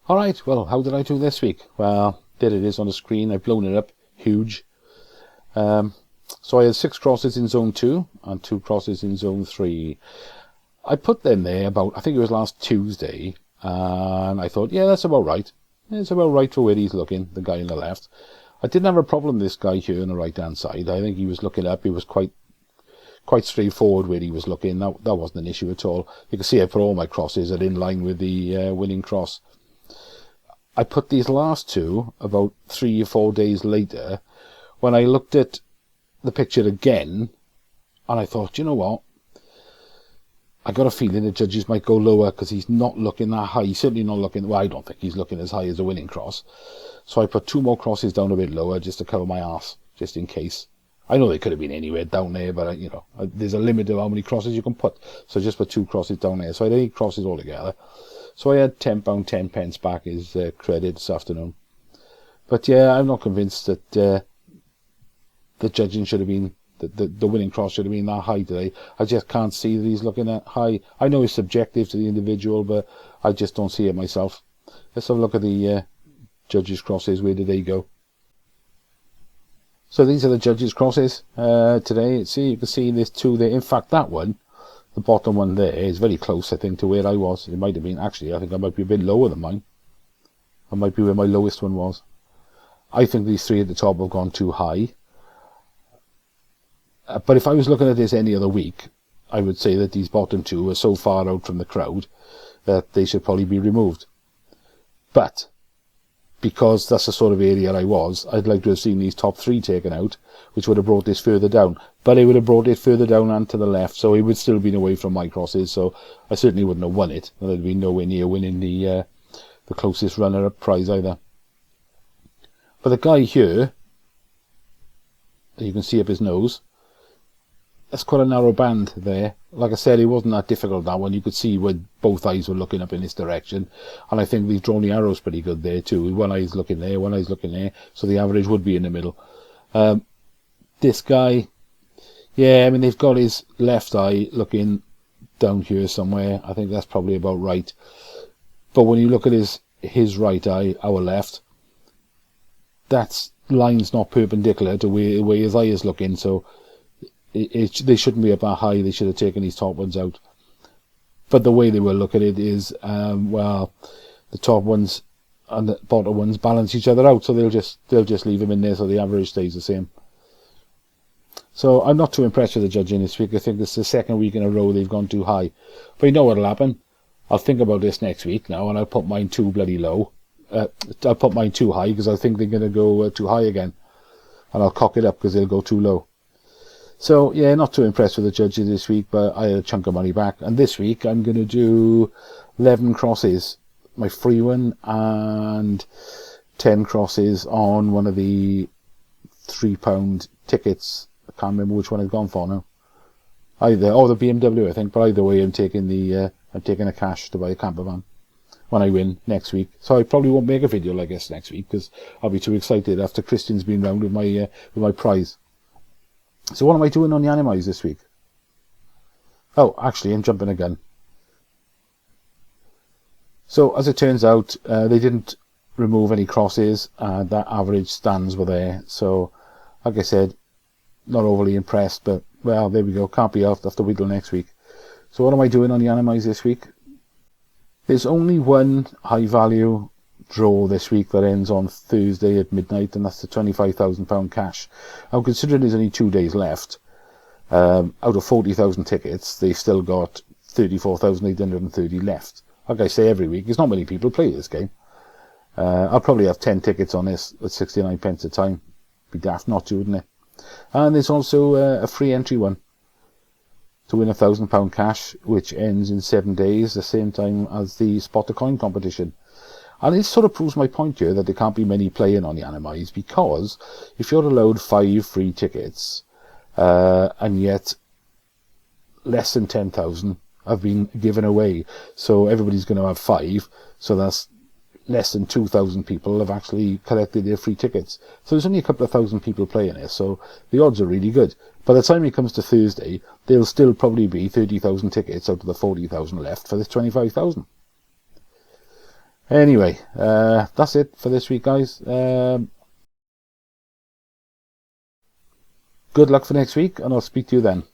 Alright, well, how did I do this week? Well, there it is on the screen. I've blown it up. Huge. So I had 6 crosses in zone 2 and 2 crosses in zone 3. I put them there about, I think it was last Tuesday, and I thought, yeah, that's about right. It's about right for where he's looking, the guy on the left. I didn't have a problem with this guy here on the right-hand side. I think he was looking up. He was quite straightforward where he was looking. That wasn't an issue at all. You can see I put all my crosses are in line with the winning cross. I put these last 2 about 3 or 4 days later when I looked at the picture again, and I thought, you know what? I got a feeling the judges might go lower because he's not looking that high. He's certainly not looking, well, I don't think he's looking as high as the winning cross. So I put 2 more crosses down a bit lower just to cover my arse, just in case. I know they could have been anywhere down there, but, you know, there's a limit of how many crosses you can put. So I just put 2 crosses down there. So I had 8 crosses altogether. So I had £10, 10 pence back as credit this afternoon. But yeah, I'm not convinced that the judging should have been, the winning cross should have been that high today. I just can't see that he's looking at high. I know it's subjective to the individual, but I just don't see it myself. Let's have a look at the judges' crosses. Where did they go? So these are the judges' crosses today. See, you can see there's 2 there. In fact, that one, the bottom one there, is very close, I think, to where I was. It might have been, actually, I think I might be a bit lower than mine. I might be where my lowest one was. I think these 3 at the top have gone too high. But if I was looking at this any other week, I would say that these bottom 2 are so far out from the crowd that they should probably be removed. But because that's the sort of area I was, I'd like to have seen these top 3 taken out, which would have brought this further down. But it would have brought it further down and to the left, so it would still have been away from my crosses, so I certainly wouldn't have won it. There'd been nowhere near winning the closest runner-up prize either. But the guy here, you can see up his nose, that's quite a narrow band there. Like I said, it wasn't that difficult, that one. You could see where both eyes were looking up in this direction. And I think we've drawn the arrows pretty good there too. One eye's looking there, one eye's looking there. So the average would be in the middle. This guy, yeah, I mean, they've got his left eye looking down here somewhere. I think that's probably about right. But when you look at his right eye, our left, that line's not perpendicular to where his eye is looking. So they shouldn't be up that high. They should have taken these top ones out. But the way they will look at it is, well, the top ones and the bottom ones balance each other out, so they'll just leave them in there so the average stays the same. So I'm not too impressed with the judging this week. I think this is the 2nd week in a row they've gone too high. But you know what'll happen? I'll think about this next week now, and I'll put mine too bloody low. I'll put mine too high because I think they're going to go too high again, and I'll cock it up because they'll go too low. So, yeah, not too impressed with the judges this week, but I had a chunk of money back. And this week, I'm going to do 11 crosses, my free one, and 10 crosses on one of the £3 tickets. I can't remember which one I've gone for now. The BMW, I think. But either way, I'm taking a cash to buy a camper van when I win next week. So I probably won't make a video like this next week because I'll be too excited after Christian's been round with my prize. So what am I doing on Yiannimize this week? Oh, actually, I'm jumping a gun. So, as it turns out, they didn't remove any crosses. That average stands were there. So, like I said, not overly impressed, but, well, there we go. Can't be off. Have to wait till next week. So, what am I doing on Yiannimize this week? There's only one high-value draw this week that ends on Thursday at midnight, and that's the £25,000 cash. Now, considering there's only 2 days left, out of 40,000 tickets, they've still got 34,830 left. Like I say every week, there's not many people play this game. I'll probably have 10 tickets on this at 69 pence a time. Be daft not to, wouldn't it? And there's also a free entry one to win £1,000 cash, which ends in 7 days, the same time as the Spot the Coin competition. And it sort of proves my point here that there can't be many playing on Yiannimize, because if you're allowed 5 free tickets, and yet less than 10,000 have been given away, so everybody's going to have 5, so that's less than 2,000 people have actually collected their free tickets. So there's only a couple of thousand people playing it, so the odds are really good. By the time it comes to Thursday, there'll still probably be 30,000 tickets out of the 40,000 left for this 25,000. Anyway, that's it for this week, guys. Good luck for next week, and I'll speak to you then.